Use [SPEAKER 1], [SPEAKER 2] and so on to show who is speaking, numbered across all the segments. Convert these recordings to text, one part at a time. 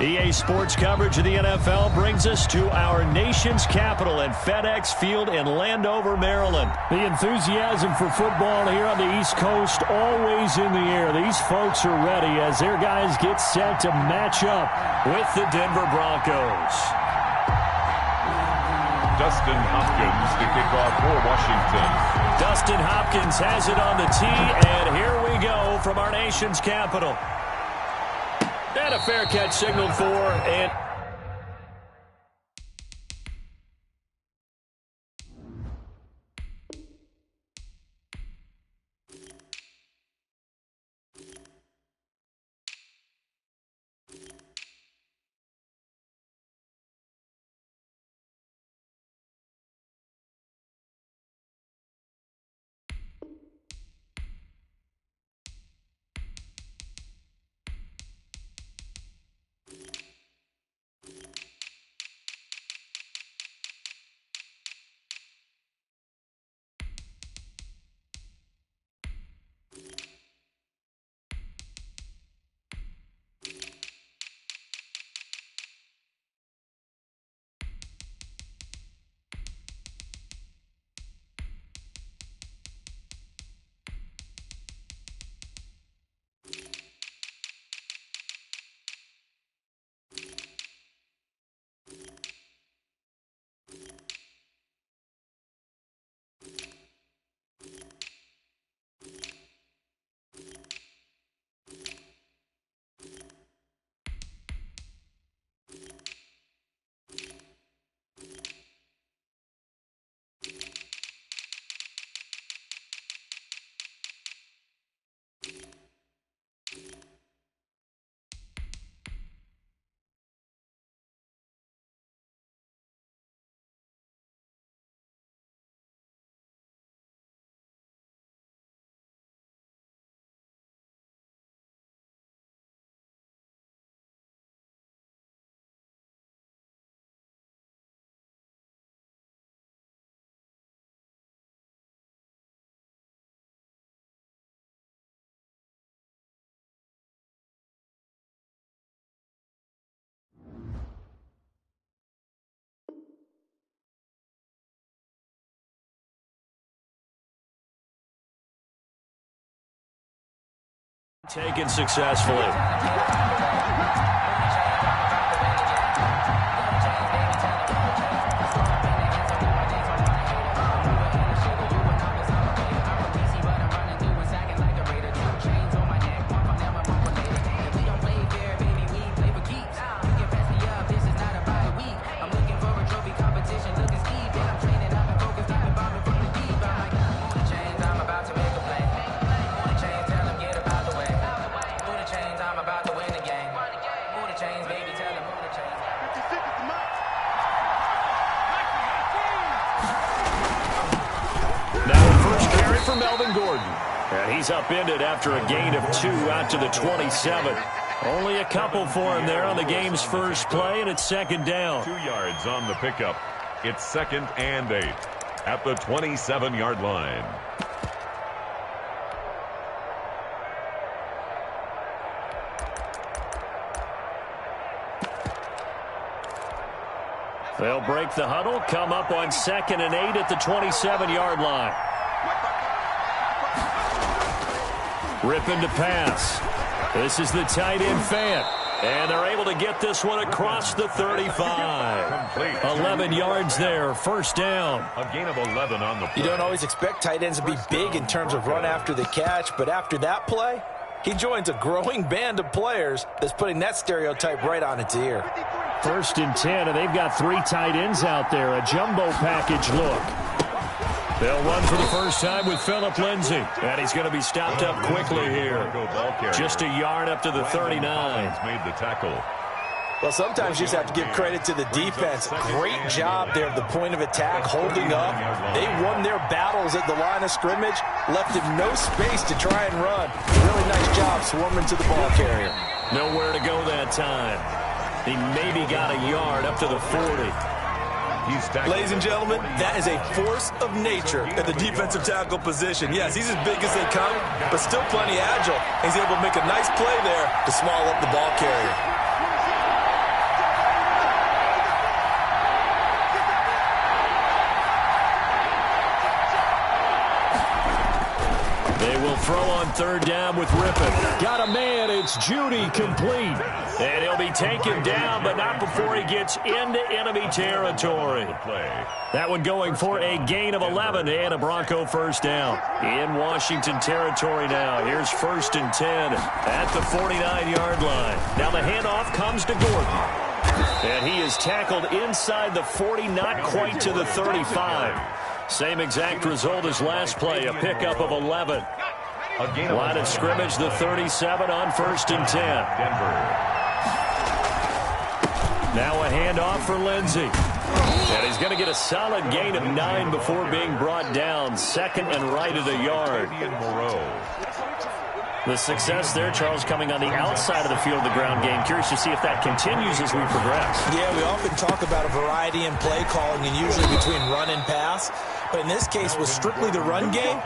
[SPEAKER 1] EA Sports coverage of the NFL brings us to our nation's capital at FedEx Field in Landover, Maryland. The enthusiasm for football here on the East Coast always in the air. These folks are ready as their guys get set to match up with the Denver Broncos.
[SPEAKER 2] Dustin Hopkins to kick off for Washington.
[SPEAKER 1] Dustin Hopkins has it on the tee, and here we go from our nation's capital. And a fair catch signaled for, and taken successfully. And he's upended after a gain of 2 out to the 27. Only a couple for him there on the game's first play, and it's second down.
[SPEAKER 2] 2 yards on the pickup. It's 2nd and 8 at the 27-yard line.
[SPEAKER 1] They'll break the huddle, come up on 2nd and 8 at the 27-yard line. Ripping to pass. This is the tight end Fant. And they're able to get this one across the 35. 11 yards there, first down.
[SPEAKER 2] A gain of 11 on the play.
[SPEAKER 3] You don't always expect tight ends to be big in terms of run after the catch, but after that play, he joins a growing band of players that's putting that stereotype right on its ear.
[SPEAKER 1] 1st and 10, and they've got 3 tight ends out there. A jumbo package look. They'll run for the first time with Phillip Lindsay. And he's going to be stopped up quickly here. Just a yard up to the 39.
[SPEAKER 2] Made the tackle.
[SPEAKER 3] Well, sometimes you just have to give credit to the defense. Great job there at the point of attack, holding up. They won their battles at the line of scrimmage, left him no space to try and run. Really nice job swarming to the ball carrier.
[SPEAKER 1] Nowhere to go that time. He maybe got a yard up to the 40.
[SPEAKER 3] Ladies and gentlemen, that is a force of nature at the defensive tackle position. Yes, he's as big as they come, but still plenty agile. He's able to make a nice play there to small up the ball carrier.
[SPEAKER 1] They will throw on third down with Rippon. Got a man. It's Judy, complete. And he'll be taken down, but not before he gets into enemy territory. That one going for a gain of 11 and a Bronco first down. In Washington territory now. Here's 1st and 10 at the 49-yard line. Now the handoff comes to Gordon. And he is tackled inside the 40, not quite to the 35. Same exact result as last play, a pickup of 11. Line of scrimmage, the 37 on 1st and 10. Now a handoff for Lindsey. And he's going to get a solid gain of 9 before being brought down. 2nd and right at a yard. The success there, Charles, coming on the outside of the field of the ground game. Curious to see if that continues as we progress. Yeah, we often talk about a variety in play calling and usually between run and pass. But in this case, with strictly the run game,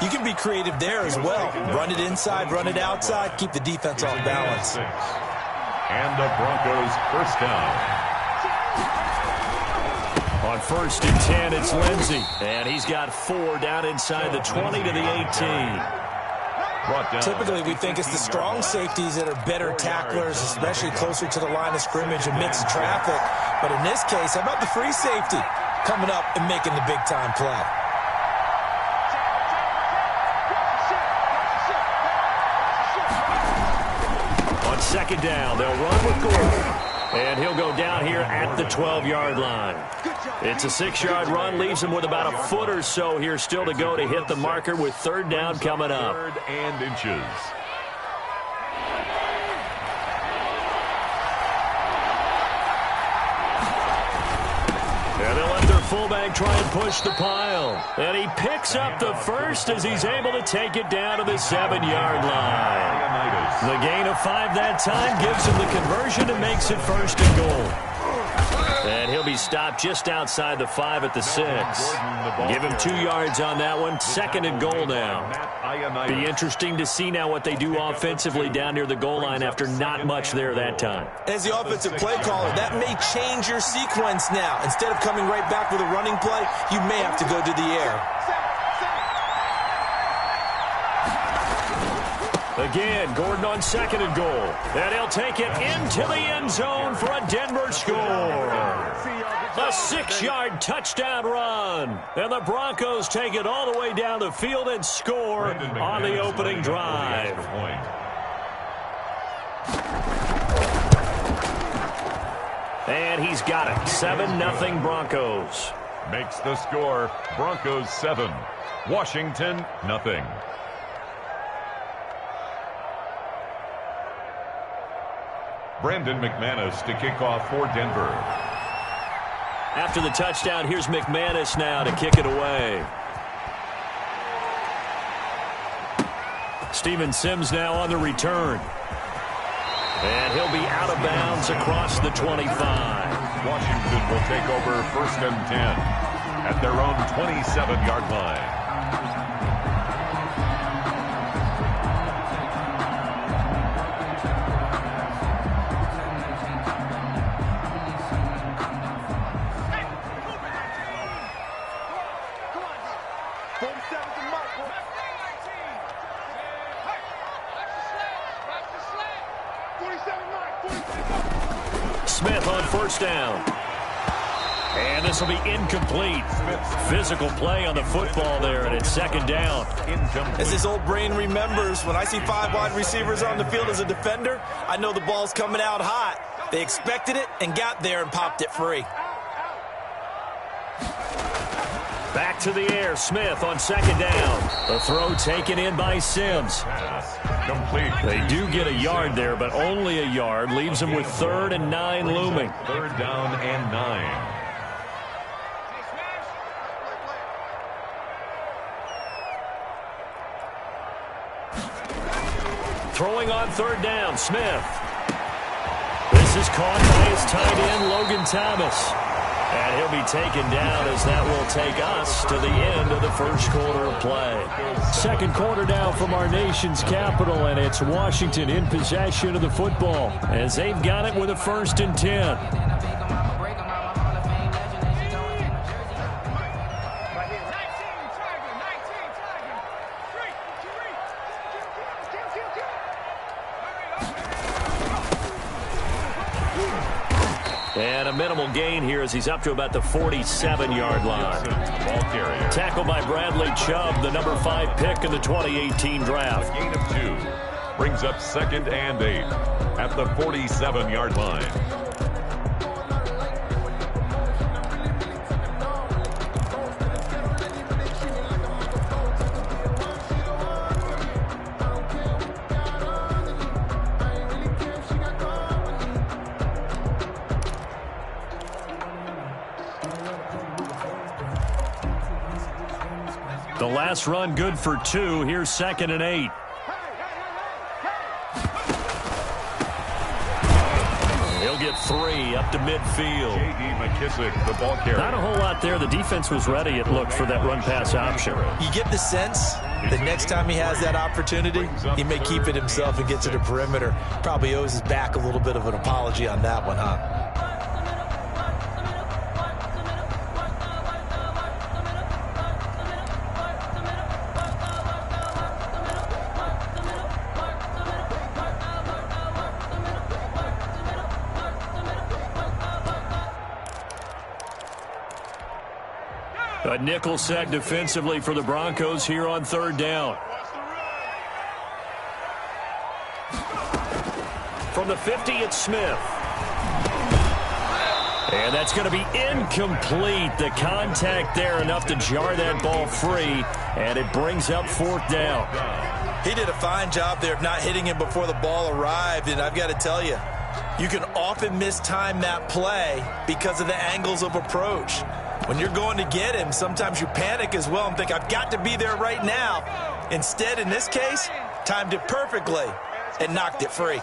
[SPEAKER 1] you can be creative there as well. Run it inside, run it outside, keep the defense off balance.
[SPEAKER 2] And the Broncos first down.
[SPEAKER 1] On 1st and 10, it's Lindsey. And he's got 4 down inside the 20 to the 18.
[SPEAKER 3] Typically, we think it's the strong safeties that are better tacklers, especially closer to the line of scrimmage amidst traffic. But in this case, how about the free safety coming up and making the big-time play?
[SPEAKER 1] On 2nd down, they'll run with Gordon. And he'll go down here at the 12-yard line. It's a 6-yard run, leaves him with about a foot or so here still to go to hit the marker with 3rd down coming up.
[SPEAKER 2] 3rd and inches.
[SPEAKER 1] And they'll let their fullback try and push the pile. And he picks up the first as he's able to take it down to the 7-yard line. The gain of 5 that time gives him the conversion and makes it 1st and goal. And he'll be stopped just outside the 5 at the 6. Give him 2 yards on that one. 2nd and goal now. Be interesting to see now what they do offensively down near the goal line after not much there that time.
[SPEAKER 3] As the offensive play caller, that may change your sequence now. Instead of coming right back with a running play, you may have to go to the air.
[SPEAKER 1] Again, Gordon on 2nd and goal. And he'll take it into the end zone for a Denver score. A 6-yard touchdown run. And the Broncos take it all the way down the field and score on the opening drive. And he's got it. 7-0 Broncos.
[SPEAKER 2] Makes the score Broncos 7, Washington nothing. Brandon McManus to kick off for Denver.
[SPEAKER 1] After the touchdown, here's McManus now to kick it away. Steven Sims now on the return. And he'll be out of bounds across the 25.
[SPEAKER 2] Washington will take over 1st and 10 at their own 27-yard line.
[SPEAKER 1] Smith on 1st down. And this will be incomplete. Physical play on the football there, and it's 2nd down.
[SPEAKER 3] As his old brain remembers, when I see 5 wide receivers on the field as a defender, I know the ball's coming out hot. They expected it and got there and popped it free.
[SPEAKER 1] Back to the air. Smith on 2nd down. The throw taken in by Sims.
[SPEAKER 2] Complete.
[SPEAKER 1] They do get a yard there, but only a yard. Leaves them with 3rd and 9 looming.
[SPEAKER 2] 3rd down and 9.
[SPEAKER 1] Throwing on 3rd down, Smith. This is caught by his tight end, Logan Thomas. And he'll be taken down as that will take us to the end of the 1st quarter of play. 2nd quarter now from our nation's capital, and it's Washington in possession of the football as they've got it with a 1st and 10. gain here as he's up to about the 47-yard line.
[SPEAKER 2] Ball carrier.
[SPEAKER 1] Tackled by Bradley Chubb, the number 5 pick in the 2018 draft.
[SPEAKER 2] A gain of 2. Brings up 2nd and 8 at the 47-yard line.
[SPEAKER 1] The last run good for 2. Here's 2nd and 8. He'll get 3 up to midfield.
[SPEAKER 2] J.D. McKissick, the ball carrier.
[SPEAKER 1] Not a whole lot there. The defense was ready, it looked, for that run-pass option.
[SPEAKER 3] You get the sense that next time he has that opportunity, he may keep it himself and get to the perimeter. Probably owes his back a little bit of an apology on that one, huh?
[SPEAKER 1] A nickel set defensively for the Broncos here on 3rd down. From the 50, it's Smith. And that's going to be incomplete. The contact there enough to jar that ball free, and it brings up 4th down.
[SPEAKER 3] He did a fine job there of not hitting him before the ball arrived, and I've got to tell you, you can often mistime that play because of the angles of approach. When you're going to get him, sometimes you panic as well and think, I've got to be there right now. Instead, in this case, timed it perfectly and knocked it free.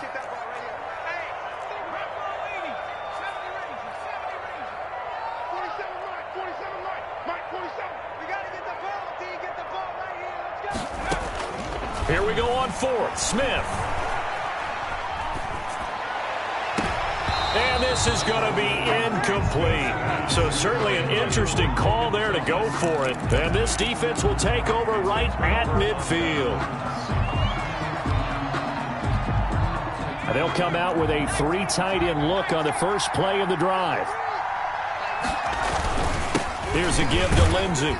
[SPEAKER 1] Here we go on 4th. Smith. And this is going to be incomplete. So certainly an interesting call there to go for it. And this defense will take over right at midfield. And they'll come out with a 3 tight end look on the first play of the drive. Here's a give to Lindsey.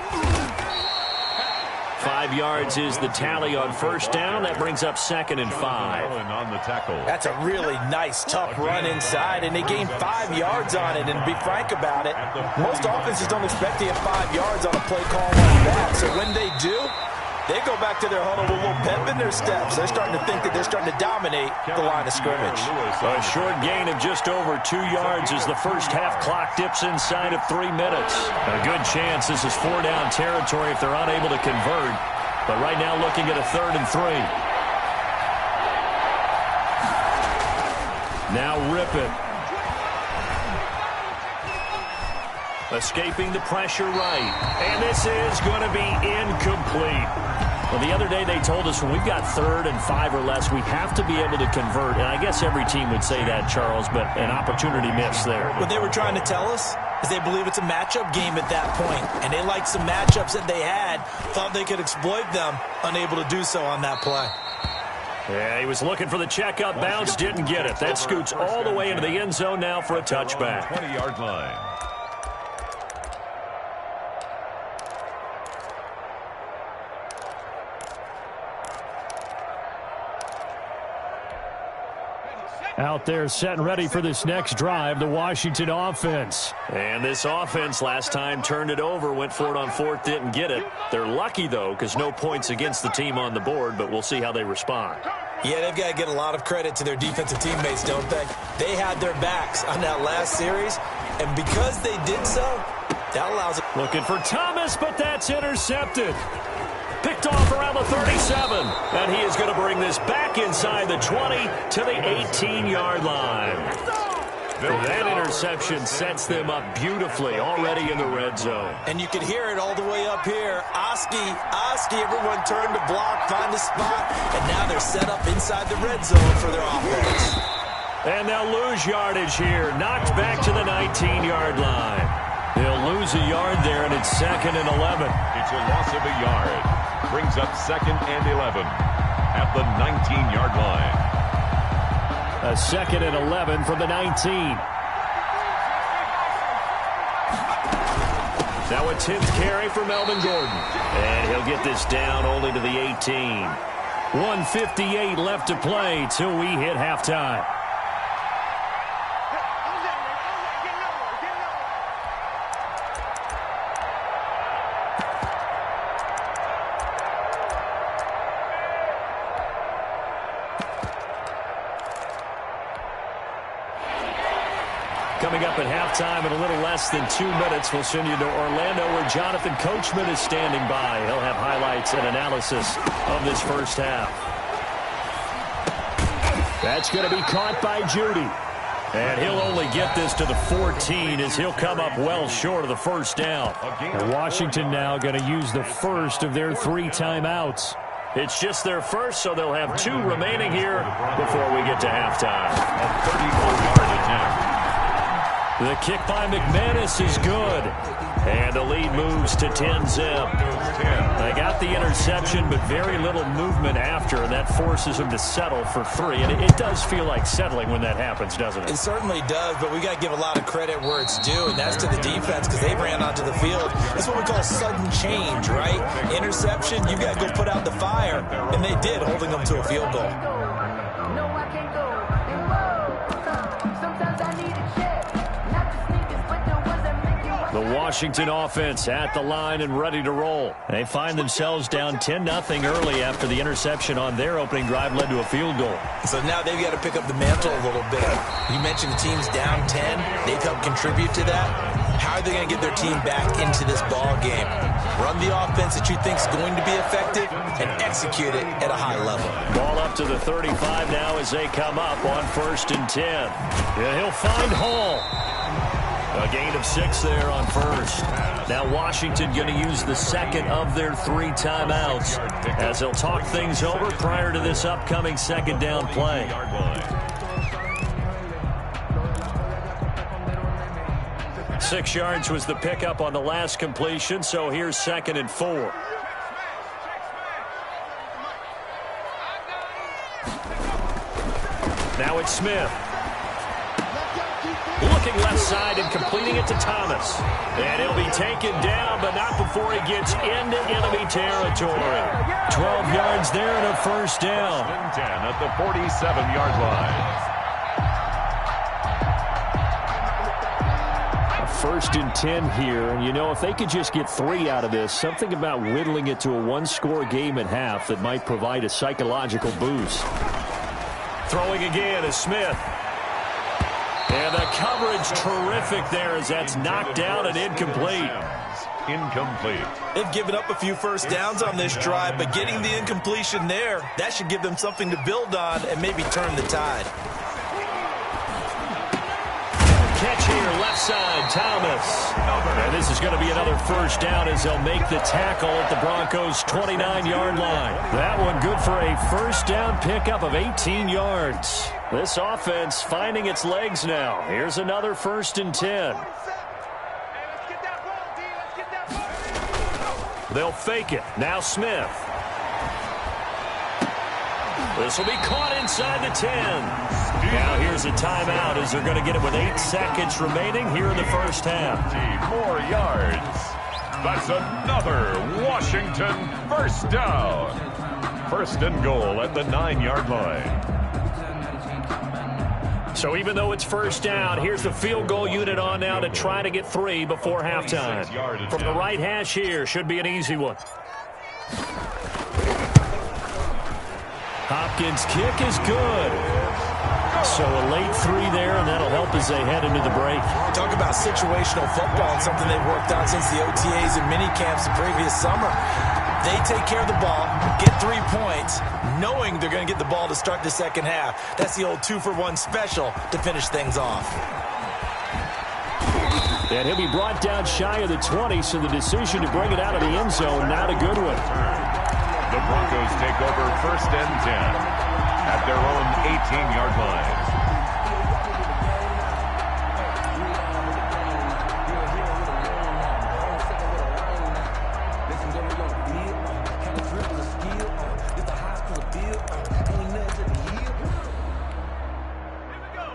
[SPEAKER 1] 5 yards is the tally on 1st down. That brings up 2nd and 5.
[SPEAKER 2] On the tackle.
[SPEAKER 3] That's a really nice, tough run inside, and they gained 5 yards on it. And to be frank about it, most offenses don't expect to get 5 yards on a play call like that. So when they do, they go back to their huddle with a little pep in their steps. They're starting to think that they're starting to dominate the line of scrimmage.
[SPEAKER 1] A short gain of just over 2 yards as the first half clock dips inside of 3 minutes. A good chance this is 4 down territory if they're unable to convert. But right now looking at a 3rd and 3. Now rip it. Escaping the pressure right. And this is going to be incomplete. Well, the other day they told us when we've got 3rd and 5 or less, we have to be able to convert. And I guess every team would say that, Charles, but an opportunity missed there.
[SPEAKER 3] What they were trying to tell us is they believe it's a matchup game at that point. And they liked some matchups that they had, thought they could exploit them, unable to do so on that play.
[SPEAKER 1] Yeah, he was looking for the checkup bounce, didn't get it. That scoots all the way into the end zone now for a touchback.
[SPEAKER 2] 20-yard line.
[SPEAKER 1] Out there set and ready for this next drive, the Washington offense. And this offense last time turned it over, went for it on 4th, didn't get it. They're lucky, though, because no points against the team on the board, but we'll see how they respond.
[SPEAKER 3] Yeah, they've got to get a lot of credit to their defensive teammates, don't they? They had their backs on that last series, and because they did so, that allows it.
[SPEAKER 1] Looking for Thomas, but that's intercepted. Picked off around the 37, and he is going to bring this back inside the 20 to the 18-yard line. That interception sets them up beautifully already in the red zone.
[SPEAKER 3] And you can hear it all the way up here. Oski, everyone turned to block, find a spot, and now they're set up inside the red zone for their offense.
[SPEAKER 1] And they'll lose yardage here, knocked back to the 19-yard line. They'll lose a yard there, and it's 2nd and 11.
[SPEAKER 2] It's a loss of a yard. Brings up 2nd and 11 at the 19-yard line.
[SPEAKER 1] A 2nd and 11 from the 19. Now a 10th carry for Melvin Gordon. And he'll get this down only to the 18. 1:58 left to play till we hit halftime. Coming up at halftime in a little less than 2 minutes, we'll send you to Orlando where Jonathan Coachman is standing by. He'll have highlights and analysis of this first half. That's going to be caught by Judy. And he'll only get this to the 14 as he'll come up well short of the first down. And Washington now going to use the first of their 3 timeouts. It's just their first, so they'll have 2 remaining here before we get to halftime.
[SPEAKER 2] A 34-yard attempt.
[SPEAKER 1] The kick by McManus is good. And the lead moves to 10-zip. They got the interception, but very little movement after, and that forces them to settle for 3. And it does feel like settling when that happens, doesn't it?
[SPEAKER 3] It certainly does, but we got to give a lot of credit where it's due, and that's to the defense because they ran onto the field. That's what we call sudden change, right? Interception, you got to go put out the fire, and they did, holding them to a field goal.
[SPEAKER 1] The Washington offense at the line and ready to roll. They find themselves down 10-0 early after the interception on their opening drive led to a field goal.
[SPEAKER 3] So now they've got to pick up the mantle a little bit. You mentioned the team's down 10. They've helped contribute to that. How are they going to get their team back into this ball game? Run the offense that you think is going to be effective and execute it at a high level.
[SPEAKER 1] Ball up to the 35 now as they come up on 1st and 10. Yeah, he'll find Hall. A gain of 6 there on 1st. Now Washington going to use the second of their 3 timeouts as they'll talk things over prior to this upcoming second down play. 6 yards was the pickup on the last completion, so here's 2nd and 4. Now it's Smith. Looking left side and completing it to Thomas. And he'll be taken down, but not before he gets into enemy territory. 12 yards there and a first down.
[SPEAKER 2] 10 at the 47-yard line.
[SPEAKER 1] 1st and 10 here, and you know, if they could just get 3 out of this, something about whittling it to a 1-score game at half that might provide a psychological boost. Throwing again is Smith. And the coverage terrific there as that's knocked down and incomplete.
[SPEAKER 2] Incomplete.
[SPEAKER 3] They've given up a few first downs on this drive, but getting the incompletion there, that should give them something to build on and maybe turn the tide.
[SPEAKER 1] Catch here, left side, Thomas. And this is going to be another first down as they'll make the tackle at the Broncos' 29-yard line. That one good for a first down pickup of 18 yards. This offense finding its legs now. Here's another 1st and 10. They'll fake it. Now Smith. This will be caught inside the 10. Now here's a timeout as they're going to get it with 8 seconds remaining here in the first half.
[SPEAKER 2] 50 more yards. That's another Washington first down. 1st and goal at the 9-yard line.
[SPEAKER 1] So even though it's first down, here's the field goal unit on now to try to get 3 before halftime. From the right hash here, should be an easy one. Hopkins' kick is good. So a late 3 there, and that'll help as they head into the break.
[SPEAKER 3] Talk about situational football and something they've worked on since the OTAs and mini camps the previous summer. They take care of the ball, get 3 points, knowing they're going to get the ball to start the second half. That's the old 2-for-1 special to finish things off.
[SPEAKER 1] And he'll be brought down shy of the 20, so the decision to bring it out of the end zone, not a good one.
[SPEAKER 2] The Broncos take over 1st and 10 at their own 18-yard line.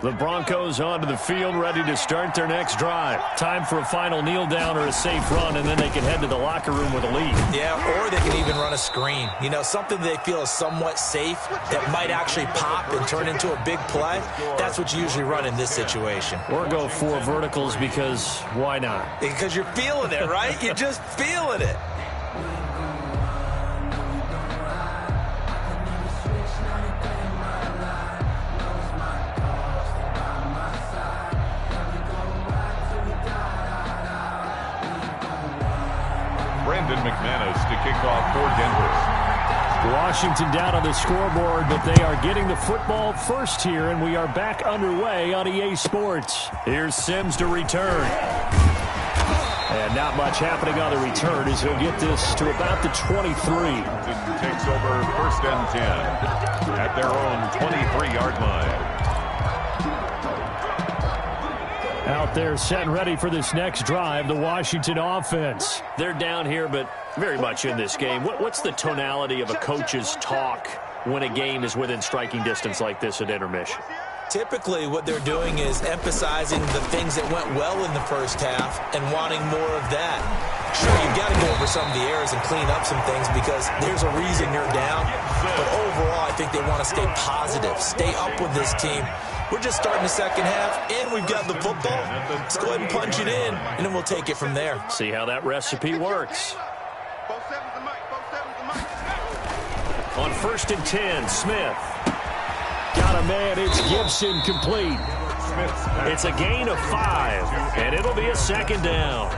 [SPEAKER 1] The Broncos onto the field, ready to start their next drive. Time for a final kneel down or a safe run, and then they can head to the locker room with a lead.
[SPEAKER 3] Yeah, or they can even run a screen. You know, something they feel is somewhat safe that might actually pop and turn into a big play. That's what you usually run in this situation.
[SPEAKER 1] Or go 4 verticals because why not?
[SPEAKER 3] Because you're feeling it, right? You're just feeling it.
[SPEAKER 2] McManus to kick off for Denver.
[SPEAKER 1] Washington down on the scoreboard, but they are getting the football first here, and we are back underway on EA Sports. Here's Sims to return. And not much happening on the return as he'll get this to about the 23.
[SPEAKER 2] Takes over 1st and 10 at their own 23-yard line.
[SPEAKER 1] Out there set and ready for this next drive, the Washington offense. They're down here, but very much in this game. What's the tonality of a coach's talk when a game is within striking distance like this at intermission?
[SPEAKER 3] Typically, what they're doing is emphasizing the things that went well in the first half and wanting more of that. Sure, you've got to go over some of the errors and clean up some things because there's a reason you're down. But overall, I think they want to stay positive, stay up with this team. We're just starting the second half, and we've got the football. Let's go ahead and punch it in, and then we'll take it from there.
[SPEAKER 1] See how that recipe works. On 1st and 10, Smith. Got a man, it's Gibson complete. It's a gain of 5, and it'll be a 2nd down.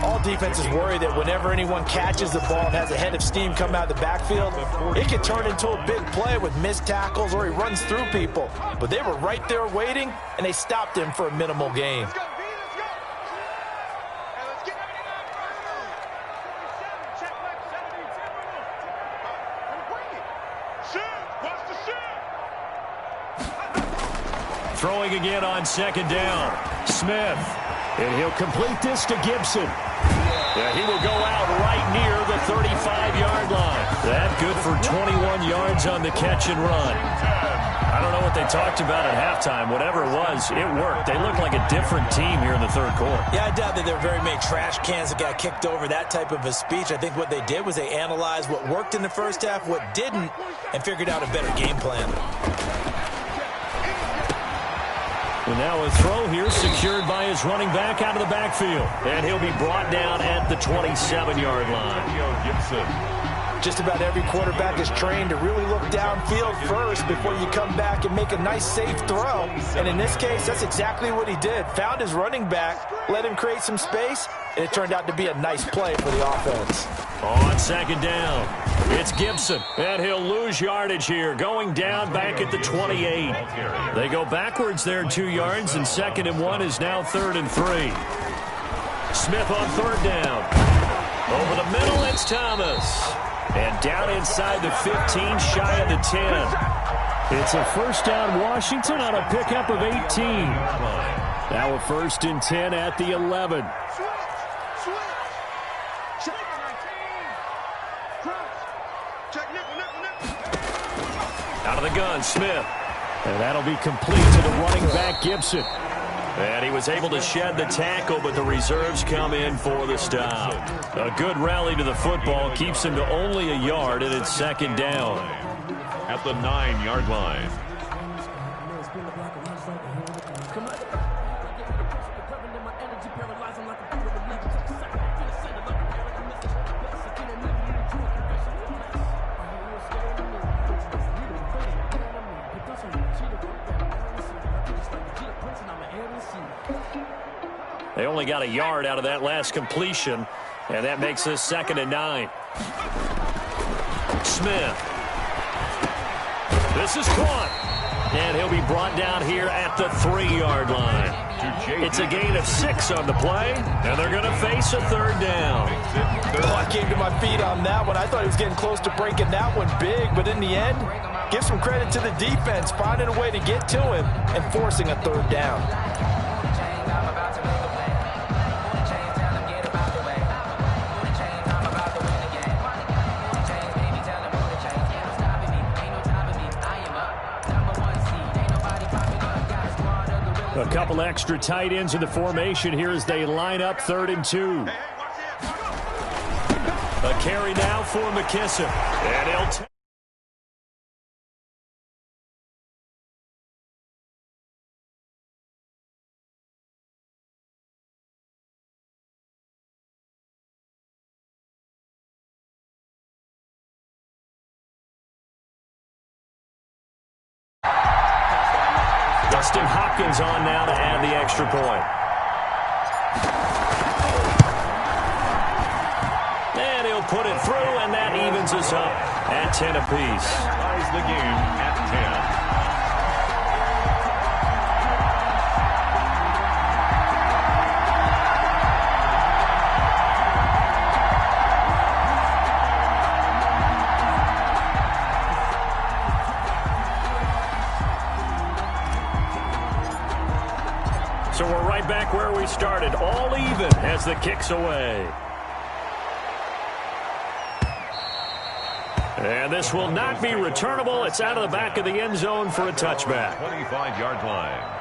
[SPEAKER 3] All defenses worry that whenever anyone catches the ball and has a head of steam come out of the backfield, it can turn into a big play with missed tackles or he runs through people. But they were right there waiting, and they stopped him for a minimal gain.
[SPEAKER 1] Throwing again on 2nd down. Smith. And he'll complete this to Gibson. Yeah, he will go out right near the 35-yard line. That good for 21 yards on the catch and run. I don't know what they talked about at halftime. Whatever it was, it worked. They looked like a different team here in the 3rd quarter.
[SPEAKER 3] Yeah, I doubt that there were very many trash cans that got kicked over, that type of a speech. I think what they did was they analyzed what worked in the first half, what didn't, and figured out a better game plan.
[SPEAKER 1] And now a throw here secured by his running back out of the backfield. And he'll be brought down at the 27-yard line.
[SPEAKER 2] Gibson.
[SPEAKER 3] Just about every quarterback is trained to really look downfield first before you come back and make a nice, safe throw. And in this case, that's exactly what he did. Found his running back, let him create some space, and it turned out to be a nice play for the offense.
[SPEAKER 1] On 2nd down, it's Gibson, and he'll lose yardage here, going down back at the 28. They go backwards there 2 yards, and 2nd and 1 is now 3rd and 3. Smith on 3rd down. Over the middle, it's Thomas. And down inside the 15, shy of the 10. It's a 1st down Washington on a pickup of 18. Now a 1st and 10 at the 11. Out of the gun, Smith. And that'll be complete to the running back, Gibson. And he was able to shed the tackle, but the reserves come in for the stop. A good rally to the football keeps him to only a yard, and it's 2nd down.
[SPEAKER 2] At the 9-yard line.
[SPEAKER 1] They only got a yard out of that last completion, and that makes this 2nd and 9. Smith. This is caught. And he'll be brought down here at the 3-yard line. It's a gain of 6 on the play, and they're going to face a 3rd down.
[SPEAKER 3] Oh, I came to my feet on that one. I thought he was getting close to breaking that one big, but in the end, give some credit to the defense, finding a way to get to him and forcing a 3rd down.
[SPEAKER 1] couple extra tight ends in the formation here as they line up 3rd and 2. A carry now for McKissick. And he'll take. Dustin Hopkins on now to add the extra point. And he'll put it through, and that evens us up at 10 apiece.
[SPEAKER 2] Ties the game at 10.
[SPEAKER 1] So we're right back where we started, all even as the kick's away. And this will not be returnable. It's out of the back of the end zone for a touchback.
[SPEAKER 2] 25-yard line.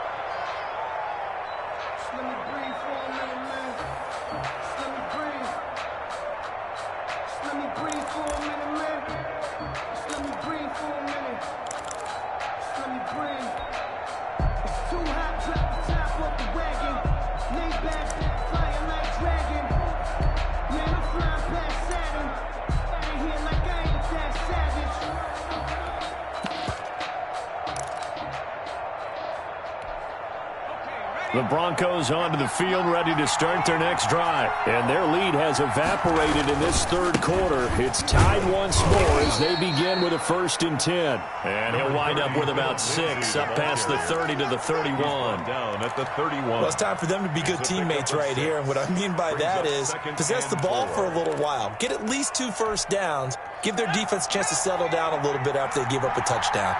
[SPEAKER 1] The Broncos onto the field, ready to start their next drive. And their lead has evaporated in this 3rd quarter. It's tied once more as they begin with a 1st and 10. And he'll wind up with about 6, up past the 30 to the 31.
[SPEAKER 2] Down at the 31.
[SPEAKER 3] Well, it's time for them to be good teammates right here. And what I mean by that is possess the ball for a little while. Get at least 2 first downs. Give their defense a chance to settle down a little bit after they give up a touchdown.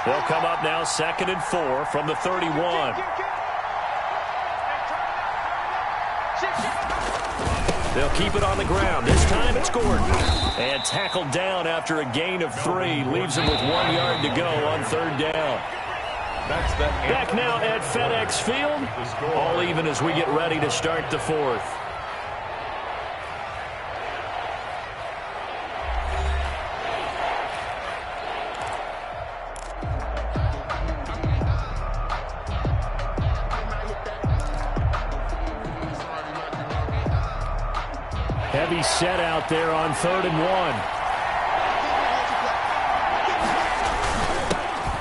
[SPEAKER 1] They'll come up now 2nd and 4 from the 31. They'll keep it on the ground. This time it's Gordon. And tackled down after a gain of 3. Leaves him with 1 yard to go on 3rd down. Back now at FedEx Field. All even as we get ready to start the 4th. Heavy set out there on 3rd and 1.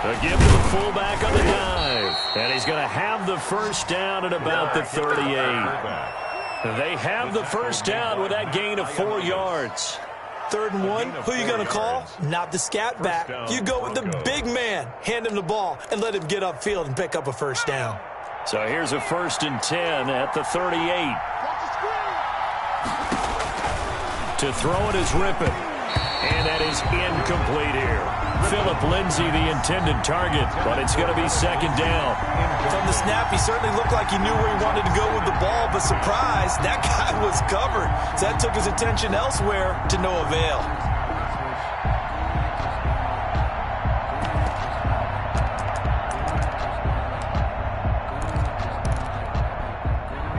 [SPEAKER 1] A give to the fullback on the dive. And he's going to have the first down at about the 38. They have the first down with that gain of 4 yards.
[SPEAKER 3] 3rd and 1, who are you going to call? Not the scat back. You go with the big man. Hand him the ball and let him get upfield and pick up a first down.
[SPEAKER 1] So here's a 1st and 10 at the 38. To throw it is Rippon. And that is incomplete here. Phillip Lindsay, the intended target, but it's going to be 2nd down.
[SPEAKER 3] From the snap, he certainly looked like he knew where he wanted to go with the ball, but surprise, that guy was covered. So that took his attention elsewhere to no avail.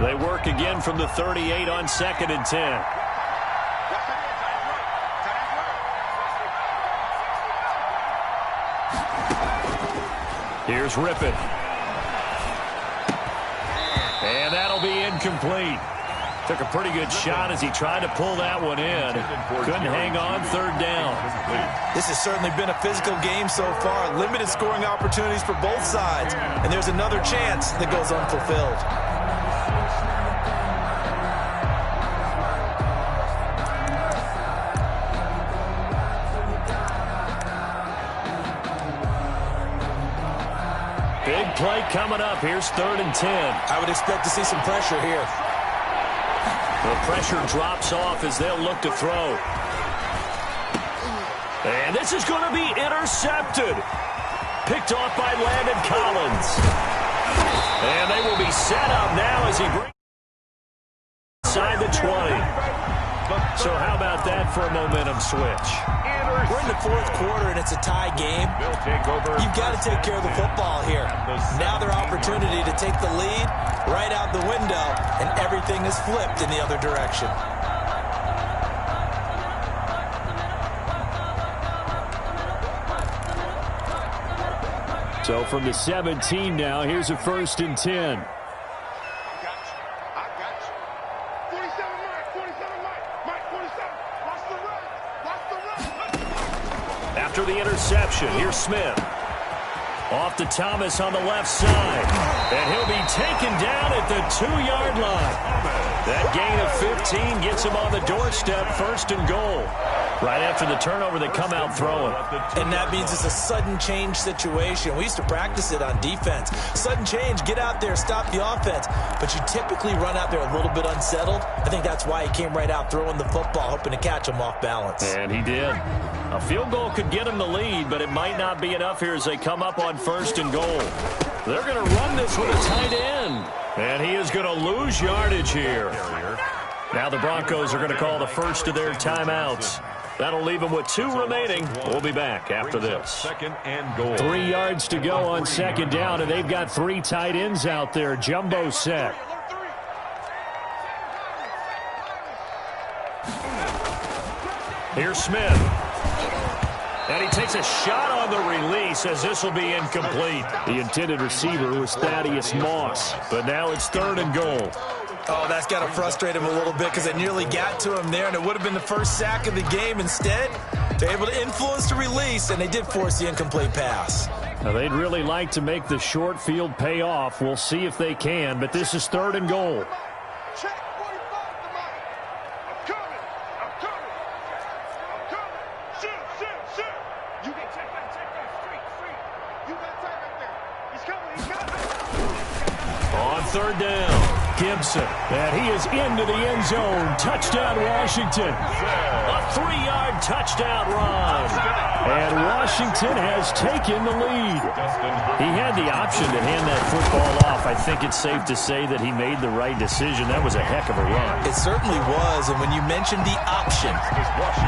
[SPEAKER 1] They work again from the 38 on 2nd and 10. Here's Rippon. And that'll be incomplete. Took a pretty good shot as he tried to pull that one in. Couldn't hang on 3rd down.
[SPEAKER 3] This has certainly been a physical game so far. Limited scoring opportunities for both sides. And there's another chance that goes unfulfilled.
[SPEAKER 1] Big play coming up. Here's 3rd and 10.
[SPEAKER 3] I would expect to see some pressure here.
[SPEAKER 1] The pressure drops off as they'll look to throw. And this is going to be intercepted. Picked off by Landon Collins. And they will be set up now as he brings inside the 20.
[SPEAKER 2] The
[SPEAKER 1] So how about that for a momentum switch?
[SPEAKER 3] We're in the fourth quarter, and it's a tie game. You've got to take care of the football here. Now their opportunity to take the lead right out the window, and everything is flipped in the other direction.
[SPEAKER 1] So from the 17 now, here's a 1st and 10. After the interception, here's Smith. Off to Thomas on the left side. And he'll be taken down at the 2-yard line. That gain of 15 gets him on the doorstep, 1st and goal. Right after the turnover, they come out throwing.
[SPEAKER 3] And that means it's a sudden change situation. We used to practice it on defense. Sudden change, get out there, stop the offense. But you typically run out there a little bit unsettled. I think that's why he came right out throwing the football, hoping to catch him off balance.
[SPEAKER 1] And he did. A field goal could get him the lead, but it might not be enough here as they come up on 1st and goal. They're going to run this with a tight end. And he is going to lose yardage here. Now the Broncos are going to call the first of their timeouts. That'll leave them with 2 remaining. We'll be back after this.
[SPEAKER 2] 2nd and goal.
[SPEAKER 1] 3 yards to go on 2nd down, and they've got 3 tight ends out there. Jumbo set. Here's Smith. And he takes a shot on the release as this will be incomplete. The intended receiver was Thaddeus Moss, but now it's 3rd and goal.
[SPEAKER 3] Oh, that's got to frustrate him a little bit because they nearly got to him there, and it would have been the first sack of the game. Instead, they're able to influence the release, and they did force the incomplete pass.
[SPEAKER 1] Now, they'd really like to make the short field pay off. We'll see if they can, but this is 3rd and goal. On 3rd down. Gibson, and he is into the end zone. Touchdown, Washington. A 3-yard touchdown run. And Washington has taken the lead. He had the option to hand that football off. I think it's safe to say that he made the right decision. That was a heck of a run.
[SPEAKER 3] It certainly was, and when you mentioned the option,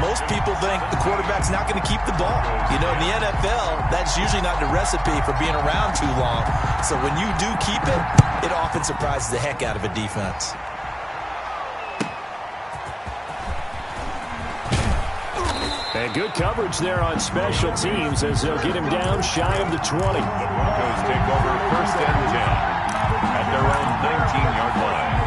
[SPEAKER 3] most people think the quarterback's not going to keep the ball. You know, in the NFL, that's usually not the recipe for being around too long. So when you do keep it, it often surprises the heck out of a defense.
[SPEAKER 1] And good coverage there on special teams as they'll get him down shy of the 20.
[SPEAKER 2] The Broncos take over 1st and 10 at their own 19-yard line.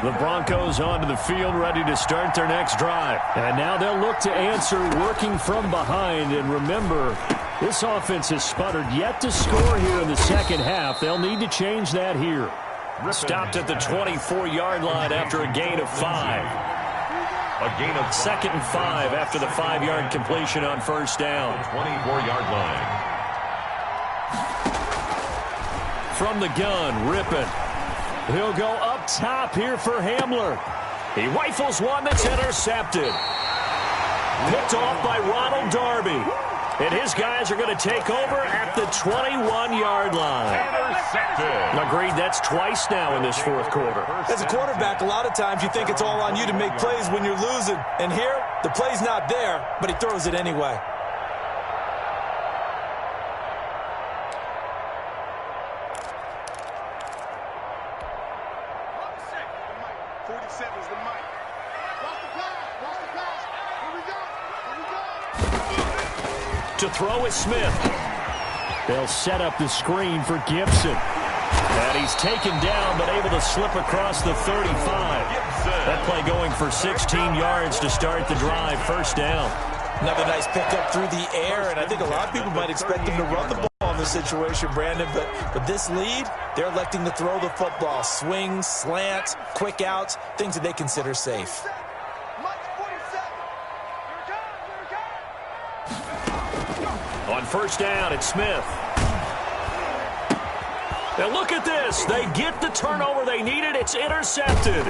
[SPEAKER 1] The Broncos onto the field, ready to start their next drive. And now they'll look to answer working from behind. And remember, this offense has sputtered yet to score here in the 2nd half. They'll need to change that here. Stopped at the 24-yard line after a gain of 5.
[SPEAKER 2] A gain of
[SPEAKER 1] 2nd and 5 after the 5-yard completion on 1st down.
[SPEAKER 2] 24-yard line.
[SPEAKER 1] From the gun, Rippon. He'll go up top here for Hamler. He rifles one that's intercepted. Picked off by Ronald Darby. And his guys are going to take over at the 21-yard line.
[SPEAKER 2] Intercepted.
[SPEAKER 1] Agreed, that's twice now in this 4th quarter.
[SPEAKER 3] As a quarterback, a lot of times you think it's all on you to make plays when you're losing. And here, the play's not there, but he throws it anyway.
[SPEAKER 1] To throw is Smith. They'll set up the screen for Gibson. And he's taken down, but able to slip across the 35. That play going for 16 yards to start the drive. 1st down.
[SPEAKER 3] Another nice pickup through the air, and I think a lot of people might expect him to run the ball in this situation, Brandon. But this lead, they're electing to throw the football. Swings, slants, quick outs, things that they consider safe.
[SPEAKER 1] On 1st down, it's Smith. And look at this. They get the turnover they needed. It's intercepted.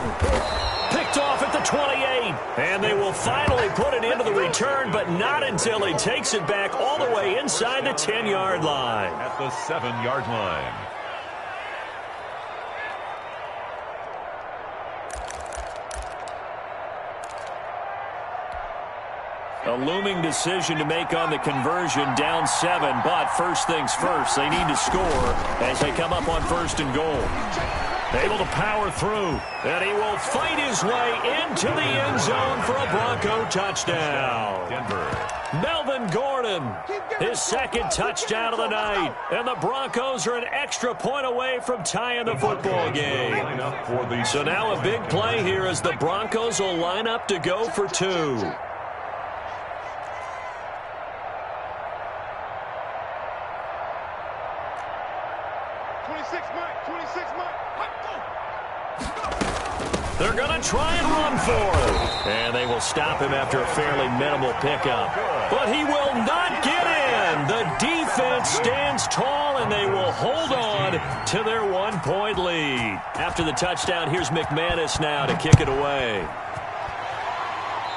[SPEAKER 1] Picked off at the 28. And they will finally put it into the return, but not until he takes it back all the way inside the 10-yard line.
[SPEAKER 2] At the 7-yard line.
[SPEAKER 1] A looming decision to make on the conversion, down 7, but first things first, they need to score as they come up on 1st and goal. Able to power through, and he will fight his way into the end zone for a Bronco touchdown.
[SPEAKER 2] Denver.
[SPEAKER 1] Melvin Gordon, his 2nd touchdown of the night, and the Broncos are an extra point away from tying the football game. So now a big play here as the Broncos will line up to go for 2. They're going to try and run for it. And they will stop him after a fairly minimal pickup. But he will not get in. The defense stands tall, and they will hold on to their 1-point lead. After the touchdown, here's McManus now to kick it away.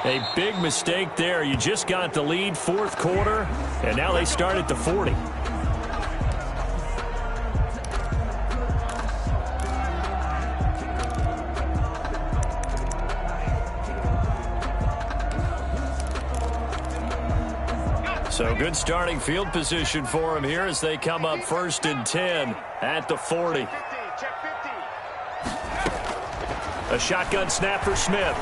[SPEAKER 1] A big mistake there. You just got the lead 4th quarter, and now they start at the 40. So good starting field position for him here as they come up 1st and 10 at the 40. A shotgun snap for Smith.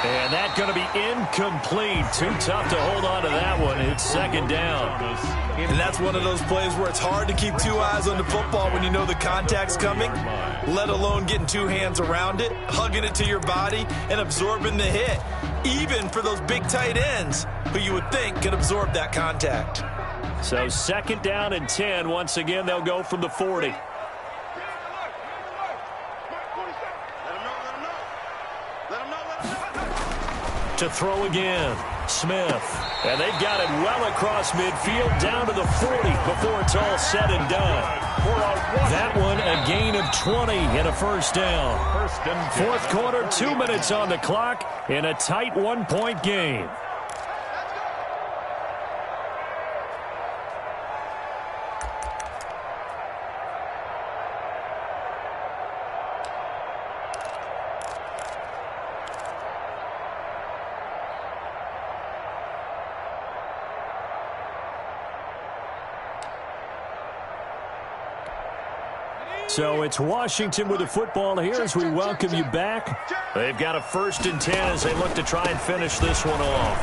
[SPEAKER 1] And that's going to be incomplete. Too tough to hold on to that one. It's 2nd down.
[SPEAKER 3] And that's one of those plays where it's hard to keep 2 eyes on the football when you know the contact's coming, let alone getting 2 hands around it, hugging it to your body, and absorbing the hit, even for those big tight ends who you would think could absorb that contact.
[SPEAKER 1] So 2nd down and 10. Once again, they'll go from the 40. To throw again, Smith. And they've got it well across midfield down to the 40 before it's all said and done. That one a gain of 20 and a 1st down. 4th quarter, 2 minutes on the clock in a tight 1-point game. So it's Washington with the football here as we welcome you back. They've got a 1st and 10 as they look to try and finish this one off.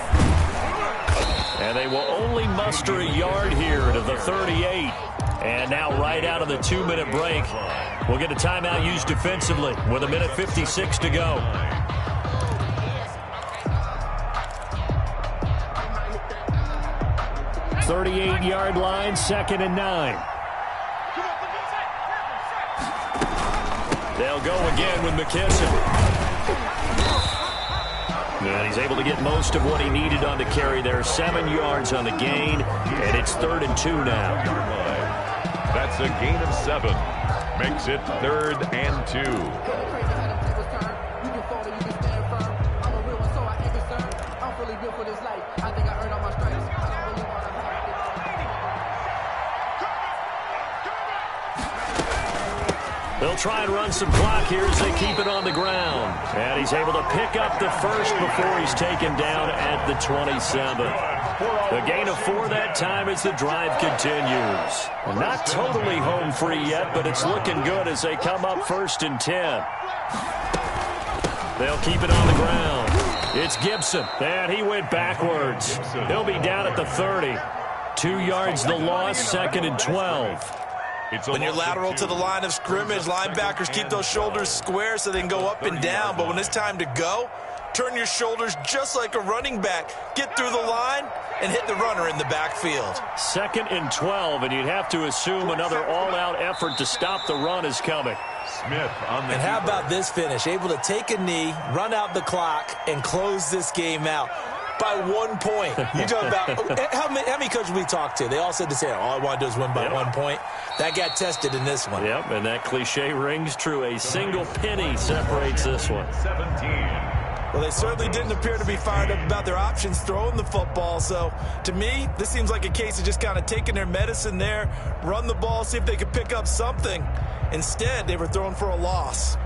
[SPEAKER 1] And they will only muster a yard here to the 38. And now right out of the 2-minute break, we'll get a timeout used defensively with 1:56 to go. "38-yard line, 2nd and 9. They'll go again with McKesson. And he's able to get most of what he needed on the carry there. 7 yards on the gain, and it's 3rd and 2 now.
[SPEAKER 2] That's a gain of 7. Makes it 3rd and 2.
[SPEAKER 1] They'll try and run some clock here as they keep it on the ground. And he's able to pick up the 1st before he's taken down at the 27. A gain of 4 that time as the drive continues. Not totally home free yet, but it's looking good as they come up 1st and 10. They'll keep it on the ground. It's Gibson, and he went backwards. He'll be down at the 30. 2 yards the loss, 2nd and 12.
[SPEAKER 3] When you're lateral to the line of scrimmage, linebackers keep those shoulders square so they can go up and down. But when it's time to go, turn your shoulders just like a running back. Get through the line and hit the runner in the backfield.
[SPEAKER 1] 2nd and 12, and you'd have to assume another all-out effort to stop the run is coming.
[SPEAKER 2] Smith on the
[SPEAKER 3] And how about this finish? Able to take a knee, run out the clock, and close this game out. by 1 point. You talk about how many coaches we talked to? They all said the same. All I want to do is win by 1 point. That got tested in this one.
[SPEAKER 1] Yep, and that cliche rings true. A single penny separates this one.
[SPEAKER 2] 17.
[SPEAKER 3] Well, they certainly didn't appear to be fired up about their options throwing the football. So, to me, this seems like a case of just kind of taking their medicine there, run the ball, see if they could pick up something. Instead, they were throwing for a loss.